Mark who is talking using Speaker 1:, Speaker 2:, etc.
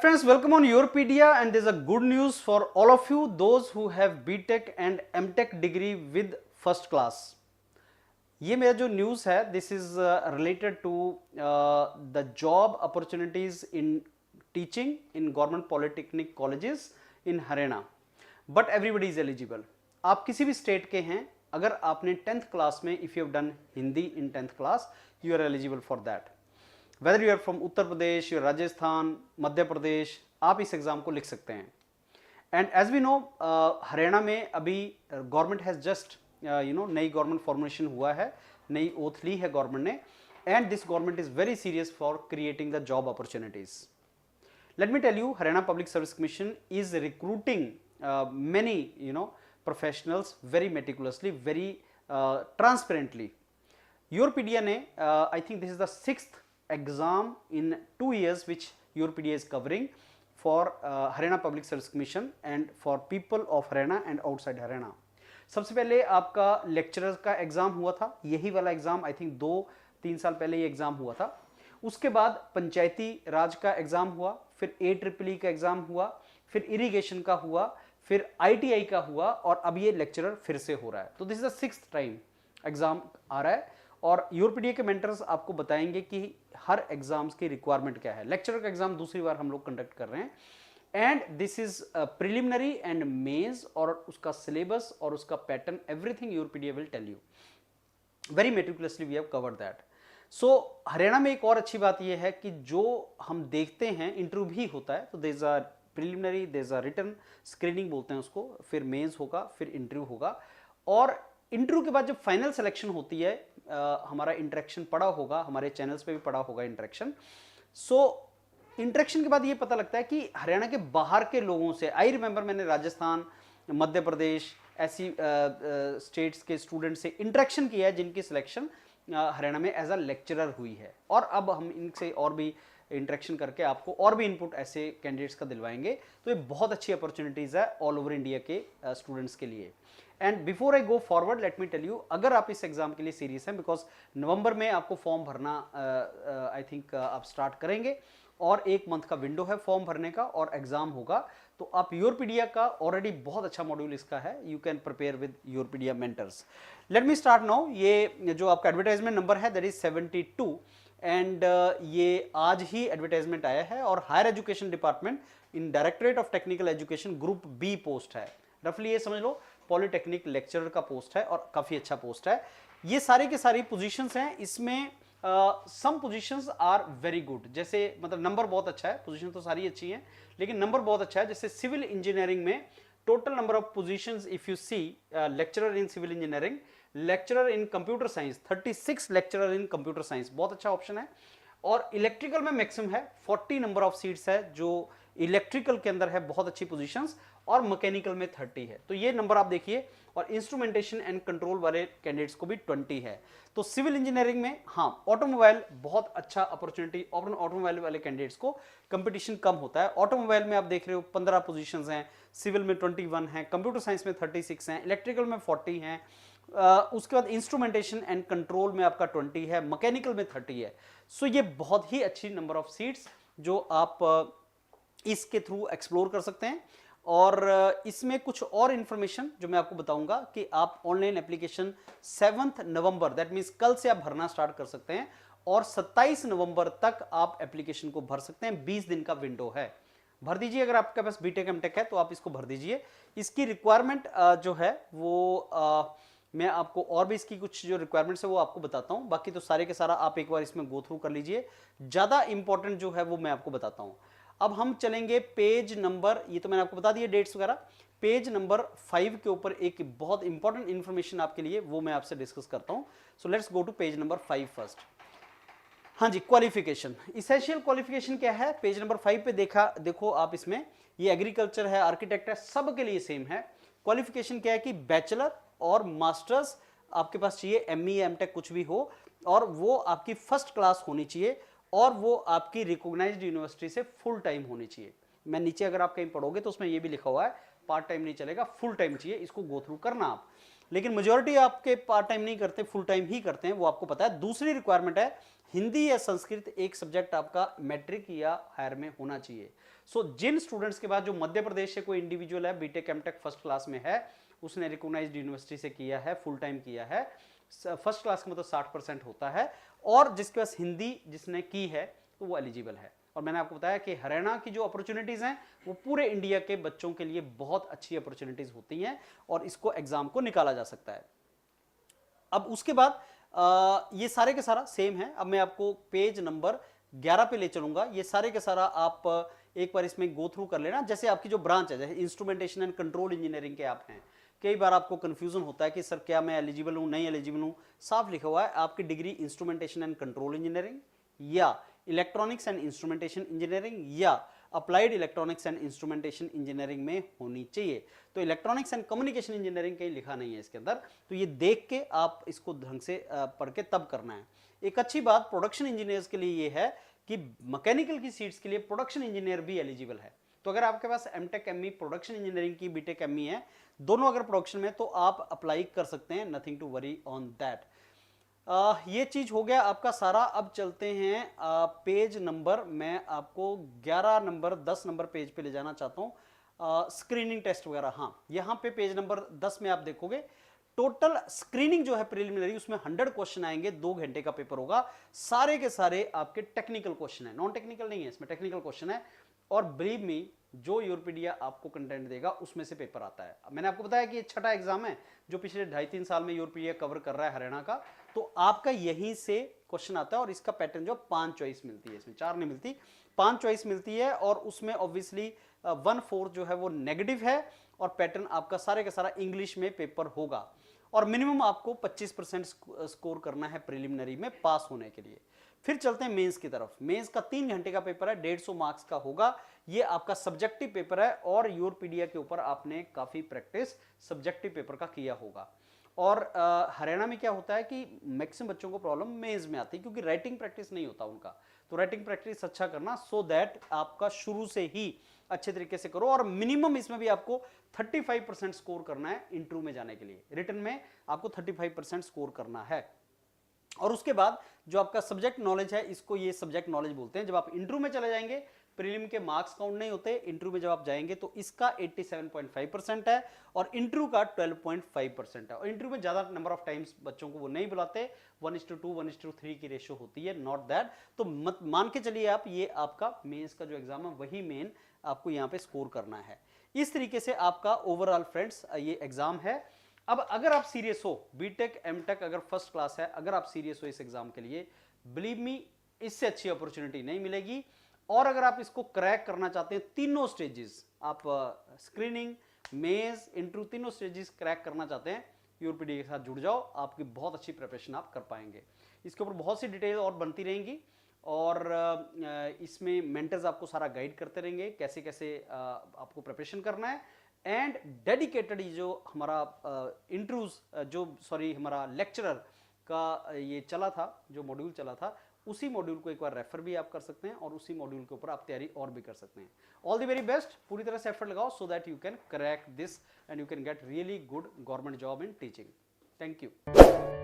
Speaker 1: friends, welcome on Yourpedia, and there's a good news for all of you, those who have BTech and MTech degree with first class. ये मेरा जो news है, this is related to the job opportunities in teaching in government polytechnic colleges in Haryana, but everybody is eligible. आप किसी भी state के हैं, अगर आपने 10th क्लास में if you have done Hindi in 10th class, you are eligible for that. Whether you are from Uttar Pradesh, you Rajasthan, Madhya Pradesh, आप इस एग्जाम को लिख सकते हैं. And as we know, Haryana में अभी गवर्नमेंट हैज जस्ट नई गवर्नमेंट फॉर्मेशन हुआ है, नई ओथ ली है गवर्नमेंट ने, and this government is very serious for creating the job opportunities. Let me tell you, Haryana public service commission is recruiting many professionals very meticulously, very transparently. Yourpedia ने I think this is the 6th exam in 2 years which Yourpedia is covering for Haryana Public Service Commission and for people of Haryana and outside Haryana. सबसे पहले आपका lecturer का exam हुआ था, यही वाला exam I think 2-3 साल पहले ये एग्जाम हुआ था. उसके बाद पंचायती राज का एग्जाम हुआ, फिर AEEE का एग्जाम हुआ, फिर इरिगेशन का हुआ, फिर ITI का हुआ, और अब ये लेक्चरर फिर से हो रहा है. तो this is the 6th time exam आ रहा है, और यूरोपीडिया के मेंटर्स आपको बताएंगे कि हर एग्जाम्स की रिक्वायरमेंट क्या है. लेक्चरर का एग्जाम दूसरी बार हम लोग कंडक्ट कर रहे हैं, and this is preliminary and mains, और उसका सिलेबस और उसका pattern everything Youropedia will tell you. Very meticulously we have covered that. So Haryana में एक और अच्छी बात यह है कि जो हम देखते हैं, इंटरव्यू भी होता है, तो there is a preliminary, there is a written screening बोलते हैं उसको, फिर मेंस होगा, फिर इंटरव्यू होगा, और इंटरव्यू के बाद जब फाइनल सिलेक्शन होती है, हमारा इंटरेक्शन पड़ा होगा, हमारे चैनल्स पे भी पड़ा होगा इंटरेक्शन. सो इंटरेक्शन के बाद ये पता लगता है कि हरियाणा के बाहर के लोगों से, आई रिमेंबर मैंने राजस्थान, मध्य प्रदेश, ऐसी स्टेट्स के स्टूडेंट से इंटरेक्शन किया है जिनकी सिलेक्शन हरियाणा में एज अ लेक्चरर हुई है, और अब हम इनसे और भी इंटरेक्शन करके आपको और भी इनपुट ऐसे कैंडिडेट्स का दिलवाएंगे. तो ये बहुत अच्छी अपॉर्चुनिटीज़ है ऑल ओवर इंडिया के स्टूडेंट्स के लिए. And before I go forward, let me tell you, अगर आप इस एग्जाम के लिए सीरियस हैं, बिकॉज नवंबर में आपको फॉर्म भरना आई थिंक आप स्टार्ट करेंगे, और 1 मंथ का विंडो है फॉर्म भरने का, और एग्जाम होगा, तो आप योरपीडिया का ऑलरेडी बहुत अच्छा मॉड्यूल इसका है, you can prepare with Yourpedia mentors. Let me start now. ये जो आपका एडवर्टाइजमेंट नंबर है दैट इज 72, एंड ये आज ही एडवर्टाइजमेंट आया है, और higher education department in directorate of technical education group B post है. रफली ये समझ लो पॉलिटेक्निक लेक्चरर का पोस्ट है, और काफ़ी अच्छा पोस्ट है. ये सारी के सारी पोजीशंस हैं, इसमें सम पोजीशंस आर वेरी गुड, जैसे मतलब नंबर बहुत अच्छा है, पोजीशन तो सारी अच्छी हैं, लेकिन नंबर बहुत अच्छा है. जैसे सिविल इंजीनियरिंग में total number of positions if you see, lecturer in civil engineering, lecturer in computer science, 36 lecturer in computer science, बहुत अच्छा ऑप्शन है. और इलेक्ट्रिकल में मैक्सिमम है, 40 नंबर ऑफ सीट्स है जो इलेक्ट्रिकल के अंदर है, बहुत अच्छी पोजीशंस, और मैकेनिकल में 30 है. तो ये नंबर आप देखिए, और इंस्ट्रूमेंटेशन एंड कंट्रोल वाले कैंडिडेट्स को भी 20 है. तो सिविल इंजीनियरिंग में हाँ, ऑटोमोबाइल बहुत अच्छा अपॉर्चुनिटी, ऑटोमोबाइल वाले कैंडिडेट्स को कंपटीशन कम होता है. ऑटोमोबाइल में आप देख रहे हो 15 पोजीशंस हैं, सिविल में 21 हैं, कंप्यूटर साइंस में 36 हैं, इलेक्ट्रिकल में 40 हैं, उसके बाद इंस्ट्रूमेंटेशन एंड कंट्रोल में आपका 20 है, मैकेनिकल में 30 है. सो ये बहुत ही अच्छी नंबर ऑफ सीट्स जो आप इसके थ्रू एक्सप्लोर कर सकते हैं. और इसमें कुछ और इंफॉर्मेशन जो मैं आपको बताऊंगा कि आप online application 7 November, that means कल से आप भरना स्टार्ट कर सकते हैं, और 27 नवंबर तक आप एप्लीकेशन को भर सकते हैं. 20 दिन का विंडो है, भर दीजिए. अगर आपके पास बीटेक एमटेक है तो आप इसको भर दीजिए. इसकी रिक्वायरमेंट जो है वो मैं आपको और भी इसकी कुछ जो रिक्वायरमेंट्स है वो आपको बताता हूं. बाकी तो सारे के सारा आप एक बार इसमें गो थ्रू कर लीजिए. ज़्यादा इंपॉर्टेंट जो है वो मैं आपको बताता हूं. अब हम चलेंगे पेज नंबर, ये तो मैंने आपको बता दिया डेट्स वगैरह, पेज नंबर 5 के ऊपर एक बहुत इंपॉर्टेंट इंफॉर्मेशन आपके लिए, वो मैं आपसे डिस्कस करता हूं. So let's go to page number 5 first. हाँ जी, क्वालिफिकेशन, इसेंशियल क्वालिफिकेशन क्या है, पेज नंबर 5 पे देखो आप, इसमें ये एग्रीकल्चर है, आर्किटेक्ट है, सब के लिए सेम है. क्वालिफिकेशन क्या है कि बैचलर और मास्टर्स आपके पास चाहिए, ME या MTech कुछ भी हो, और वो आपकी फर्स्ट क्लास होनी चाहिए, और वो आपकी रिकॉग्नाइज्ड यूनिवर्सिटी से फुल टाइम होनी चाहिए. मैं नीचे अगर आप कहीं पढ़ोगे तो उसमें ये भी लिखा हुआ है, पार्ट टाइम नहीं चलेगा, फुल टाइम चाहिए, इसको गो थ्रू करना आप. लेकिन मेजॉरिटी आपके पार्ट टाइम नहीं करते, फुल टाइम ही करते हैं, वो आपको पता है. दूसरी रिक्वायरमेंट है हिंदी या संस्कृत एक सब्जेक्ट आपका मैट्रिक या हायर में होना चाहिए. सो जिन स्टूडेंट्स के बाद जो मध्य प्रदेश से कोई इंडिविजुअल है बीटेक एमटेक फर्स्ट क्लास में है, उसने रिकॉग्नाइज्ड यूनिवर्सिटी से किया है, फुल टाइम किया है, फर्स्ट क्लास का मतलब 60% होता है, और जिसके पास हिंदी जिसने की है तो वो एलिजिबल है। और मैंने आपको बताया कि हरियाणा की जो अपॉर्चुनिटीज हैं वो पूरे इंडिया के बच्चों के लिए बहुत अच्छी अपॉर्चुनिटीज होती हैं और इसको एग्जाम को निकाला जा सकता है। अब उसके बाद ये सारे के सारा सेम है। अब मैं आपको पेज नंबर 11 पे ले चलूंगा। ये सारे के सारा आप एक बार इसमें गो थ्रू कर लेना। जैसे आपकी जो ब्रांच है, जैसे इंस्ट्रूमेंटेशन एंड कंट्रोल इंजीनियरिंग के आप हैं, कई बार आपको कंफ्यूजन होता है कि सर क्या मैं एलिजिबल हूं, नहीं एलिजिबल हूं। साफ लिखा हुआ है आपकी degree instrumentation and control engineering या इलेक्ट्रॉनिक्स एंड इंस्ट्रूमेंटेशन इंजीनियरिंग या applied electronics and instrumentation engineering में होनी चाहिए। तो इलेक्ट्रॉनिक्स एंड कम्युनिकेशन इंजीनियरिंग कहीं लिखा नहीं है इसके अंदर, तो ये देख के आप इसको ढंग से पढ़ के तब करना है। एक अच्छी बात प्रोडक्शन इंजीनियर्स के लिए ये है कि मैकेनिकल की सीट्स के लिए प्रोडक्शन इंजीनियर भी एलिजिबल है। तो अगर आपके पास एमटेक एमई प्रोडक्शन इंजीनियरिंग की बीटेक एमई है, दोनों अगर प्रोडक्शन में, तो आप अप्लाई कर सकते हैं, nothing to worry on that. ये चीज हो गया आपका सारा। अब चलते हैं पेज नंबर, मैं आपको 11 नंबर 10 नंबर पेज पे ले जाना चाहता हूं। स्क्रीनिंग टेस्ट वगैरह, हाँ यहां पे पेज नंबर 10 में आप देखोगे टोटल स्क्रीनिंग जो है प्रिलिमिनरी, उसमें 100 क्वेश्चन आएंगे, 2 घंटे का पेपर होगा। सारे के सारे आपके टेक्निकल क्वेश्चन है, नॉन टेक्निकल नहीं है, इसमें टेक्निकल क्वेश्चन है। और बिलीव मी, जो यूरोपीडिया आपको कंटेंट देगा उसमें से पेपर आता है। मैंने आपको बताया कि ये छठा एग्जाम है जो पिछले 2.5-3 साल में यूरोपीडिया कवर कर रहा है हरियाणा का, तो आपका यहीं से क्वेश्चन आता है। और इसका पैटर्न जो 5 चॉइस मिलती है, इसमें 4 नहीं मिलती, 5 चॉइस मिलती है। और उसमें ऑब्वियसली 1/4 जो है वो नेगेटिव है, और पैटर्न आपका सारे का सारा इंग्लिश में पेपर होगा। और मिनिमम आपको 25% स्कोर करना है प्रिलिमिनरी में पास होने के लिए। फिर चलते हैं मेंस की तरफ। मेंस का 3 घंटे का पेपर है, 150 मार्क्स का होगा। ये आपका सब्जेक्टिव पेपर है, और यूरोपीडिया के ऊपर आपने काफी प्रैक्टिस सब्जेक्टिव पेपर का किया होगा। और हरियाणा में क्या होता है कि मैक्सिमम बच्चों को प्रॉब्लम मेंस में आती है, क्योंकि राइटिंग प्रैक्टिस नहीं होता उनका। तो राइटिंग प्रैक्टिस अच्छा करना, सो दैट आपका शुरू से ही अच्छे तरीके से करो। और मिनिमम इसमें भी आपको 35% स्कोर करना है इंटरव्यू में जाने के लिए। रिटन में आपको 35% स्कोर करना है। और उसके बाद जो आपका सब्जेक्ट नॉलेज है, इसको ये सब्जेक्ट नॉलेज बोलते हैं। जब आप इंटरव्यू में चले जाएंगे, प्रीलिम के मार्क्स काउंट नहीं होते, इंटरव्यू में जब आप जाएंगे तो इसका 87.5% है और इंटरव्यू का 12.5% है। और इंटरव्यू में ज्यादा नंबर ऑफ टाइम्स बच्चों को वो नहीं बुलाते, 1:2 1:3 की रेशियो होती है, नॉट दैट। तो मत मान के चलिए आप, ये आपका मेंस का जो एग्जाम है वही मेन आपको यहाँ पे स्कोर करना है। इस तरीके से आपका ओवरऑल फ्रेंड्स ये एग्जाम है। अब अगर आप सीरियस हो, बीटेक एमटेक अगर फर्स्ट क्लास है, अगर आप सीरियस हो इस एग्जाम के लिए, बिलीव मी इससे अच्छी अपॉर्चुनिटी नहीं मिलेगी। और अगर आप इसको क्रैक करना चाहते हैं, तीनों स्टेजेस आप स्क्रीनिंग, मेंस, इंटरव्यू, तीनों स्टेजेस क्रैक करना चाहते हैं, यूरोपीडिया के साथ जुड़ जाओ, आपकी बहुत अच्छी प्रिपरेशन आप कर पाएंगे। इसके ऊपर बहुत सी डिटेल और बनती रहेंगी, और इसमें मेंटर्स आपको सारा गाइड करते रहेंगे कैसे कैसे आपको प्रिपरेशन करना है। एंड डेडिकेटेड जो हमारा इंटरव्यूज हमारा लेक्चरर का ये चला था, जो मॉड्यूल चला था, उसी मॉड्यूल को एक बार रेफर भी आप कर सकते हैं, और उसी मॉड्यूल के ऊपर आप तैयारी और भी कर सकते हैं। ऑल द वेरी बेस्ट, पूरी तरह से एफर्ट लगाओ, so that you can crack this and you can get really good government job in teaching. Thank you.